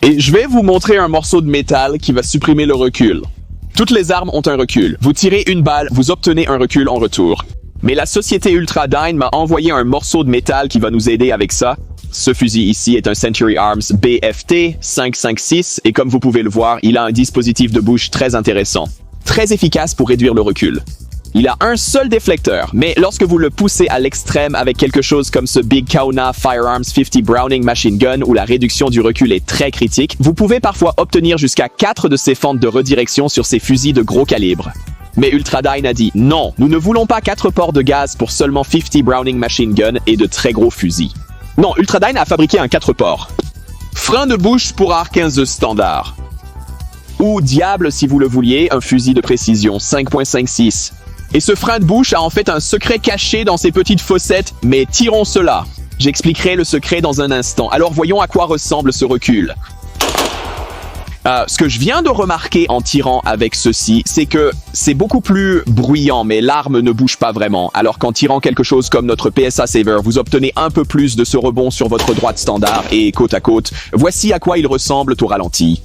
Et je vais vous montrer un morceau de métal qui va supprimer le recul. Toutes les armes ont un recul. Vous tirez une balle, vous obtenez un recul en retour. Mais la société Ultradyne m'a envoyé un morceau de métal qui va nous aider avec ça. Ce fusil ici est un Century Arms BFT 556 et comme vous pouvez le voir, il a un dispositif de bouche très intéressant. Très efficace pour réduire le recul. Il a un seul déflecteur, mais lorsque vous le poussez à l'extrême avec quelque chose comme ce Big Kauna Firearms 50 Browning Machine Gun où la réduction du recul est très critique, vous pouvez parfois obtenir jusqu'à 4 de ces fentes de redirection sur ces fusils de gros calibre. Mais Ultradyne a dit non, nous ne voulons pas 4 ports de gaz pour seulement 50 Browning Machine Gun et de très gros fusils. Non, Ultradyne a fabriqué un 4 ports. Frein de bouche pour AR-15 standard. Ou diable si vous le vouliez, un fusil de précision 5.56. Et ce frein de bouche a en fait un secret caché dans ces petites fossettes, mais tirons cela. J'expliquerai le secret dans un instant. Alors voyons à quoi ressemble ce recul. Ce que je viens de remarquer en tirant avec ceci, c'est que c'est beaucoup plus bruyant, mais l'arme ne bouge pas vraiment. Alors qu'en tirant quelque chose comme notre PSA Saver, vous obtenez un peu plus de ce rebond sur votre droite standard et côte à côte. Voici à quoi il ressemble au ralenti.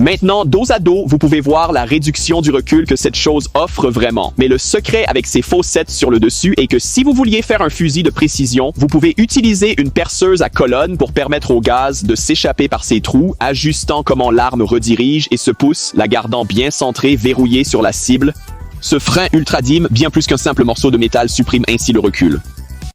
Maintenant, dos à dos, vous pouvez voir la réduction du recul que cette chose offre vraiment. Mais le secret avec ces fossettes sur le dessus est que si vous vouliez faire un fusil de précision, vous pouvez utiliser une perceuse à colonne pour permettre au gaz de s'échapper par ces trous, ajustant comment l'arme redirige et se pousse, la gardant bien centrée, verrouillée sur la cible. Ce frein Ultradyne, bien plus qu'un simple morceau de métal, supprime ainsi le recul.